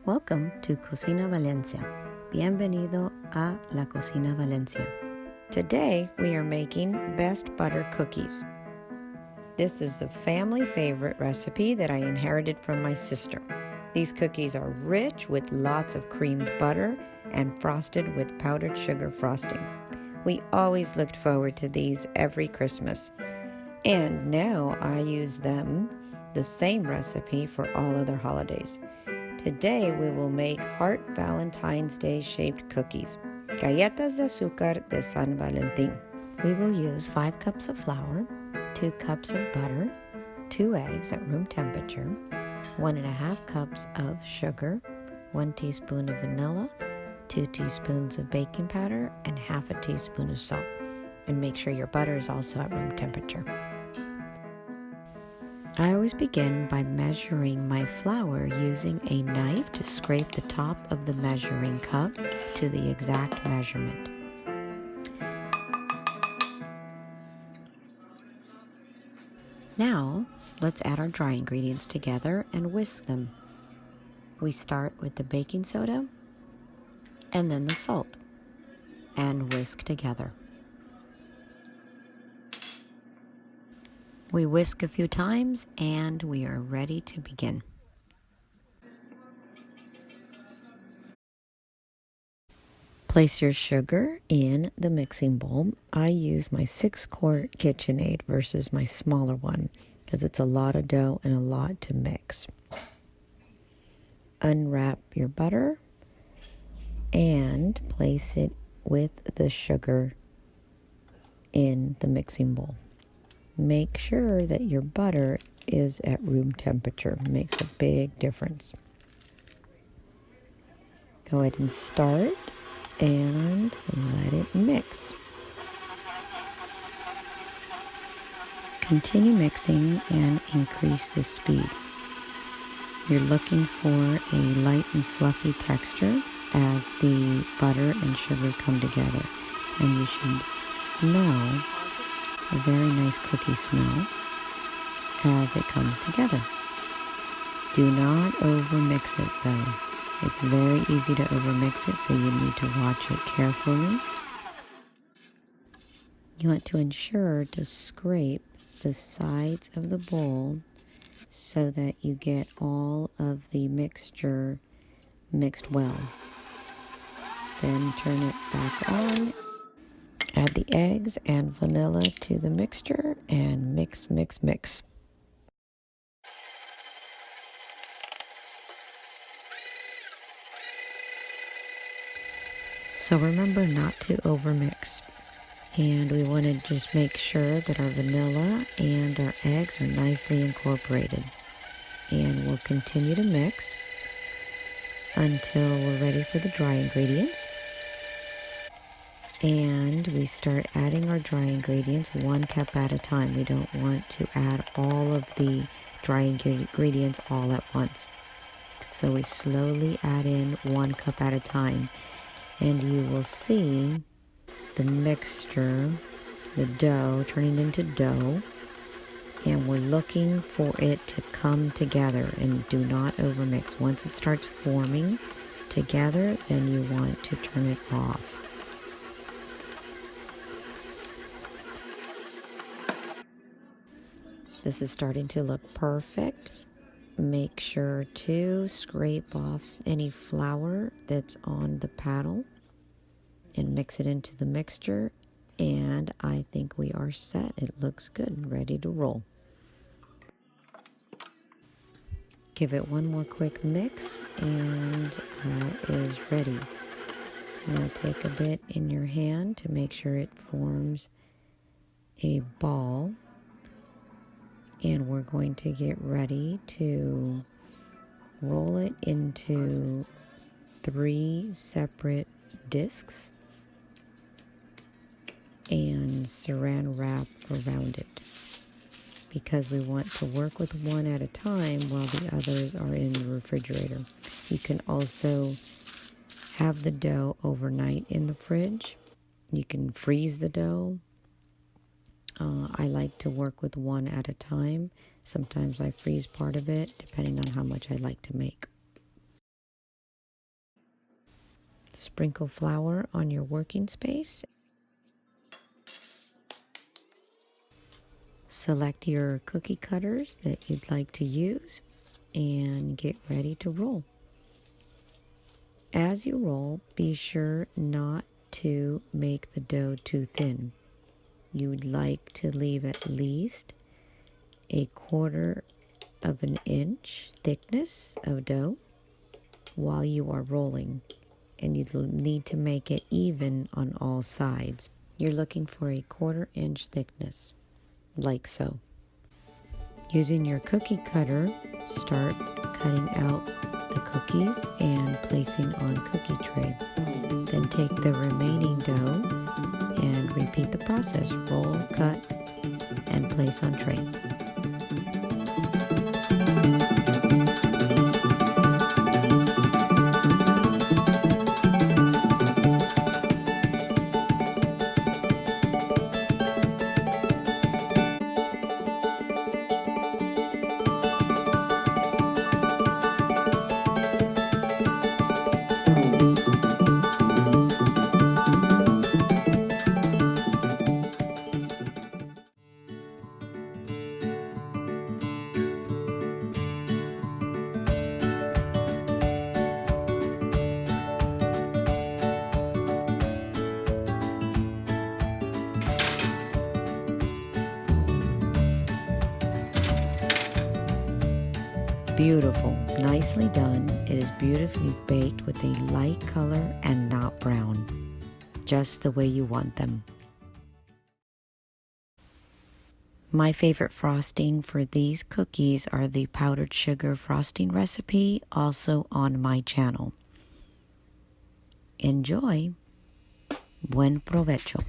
Welcome to Cocina Valencia. Bienvenido a La Cocina Valencia. Today we are making best butter cookies. This is a family favorite recipe that I inherited from my sister. These cookies are rich with lots of creamed butter and frosted with powdered sugar frosting. We always looked forward to these every Christmas. And now I use them, the same recipe, for all other holidays. Today we will make Heart Valentine's Day shaped cookies, galletas de azúcar de San Valentín. We will use 5 cups of flour, 2 cups of butter, 2 eggs at room temperature, 1.5 cups of sugar, 1 teaspoon of vanilla, 2 teaspoons of baking powder, and half a teaspoon of salt. And make sure your butter is also at room temperature. I always begin by measuring my flour using a knife to scrape the top of the measuring cup to the exact measurement. Now, let's add our dry ingredients together and whisk them. We start with the baking soda and then the salt and whisk together. We whisk a few times and we are ready to begin. Place your sugar in the mixing bowl. I use my 6-quart KitchenAid versus my smaller one because it's a lot of dough and a lot to mix. Unwrap your butter and place it with the sugar in the mixing bowl. Make sure that your butter is at room temperature. It makes a big difference. Go ahead and start and let it mix. Continue mixing and increase the speed. You're looking for a light and fluffy texture as the butter and sugar come together. And you should smell a very nice cookie smell as it comes together. Do not overmix it though. It's very easy to overmix it, so you need to watch it carefully. You want to ensure to scrape the sides of the bowl so that you get all of the mixture mixed well. Then turn it back on. Add the eggs and vanilla to the mixture and mix, mix, mix. So remember not to overmix. And we want to just make sure that our vanilla and our eggs are nicely incorporated. And we'll continue to mix until we're ready for the dry ingredients. And we start adding our dry ingredients 1 cup at a time. We don't want to add all of the dry ingredients all at once. So we slowly add in 1 cup at a time. And you will see the mixture, the dough, turning into dough. And we're looking for it to come together, and do not overmix. Once it starts forming together, then you want to turn it off. This is starting to look perfect. Make sure to scrape off any flour that's on the paddle and mix it into the mixture. And I think we are set. It looks good and ready to roll. Give it one more quick mix and that is ready. Now take a bit in your hand to make sure it forms a ball. And we're going to get ready to roll it into 3 separate discs and saran wrap around it, because we want to work with one at a time while the others are in the refrigerator. You can also have the dough overnight in the fridge. You can freeze the dough. I like to work with one at a time. Sometimes I freeze part of it, depending on how much I like to make. Sprinkle flour on your working space. Select your cookie cutters that you'd like to use and get ready to roll. As you roll, be sure not to make the dough too thin. You would like to leave at least 1/4 of an inch thickness of dough while you are rolling, and you need to make it even on all sides. You're looking for 1/4 inch thickness, like so. Using your cookie cutter, start cutting out the cookies and placing on cookie tray. Then take the remaining dough and repeat the process. Roll, cut, and place on tray. Beautiful, nicely done. It is beautifully baked with a light color and not brown, just the way you want them. My favorite frosting for these cookies are the powdered sugar frosting recipe, also on my channel. Enjoy. Buen provecho.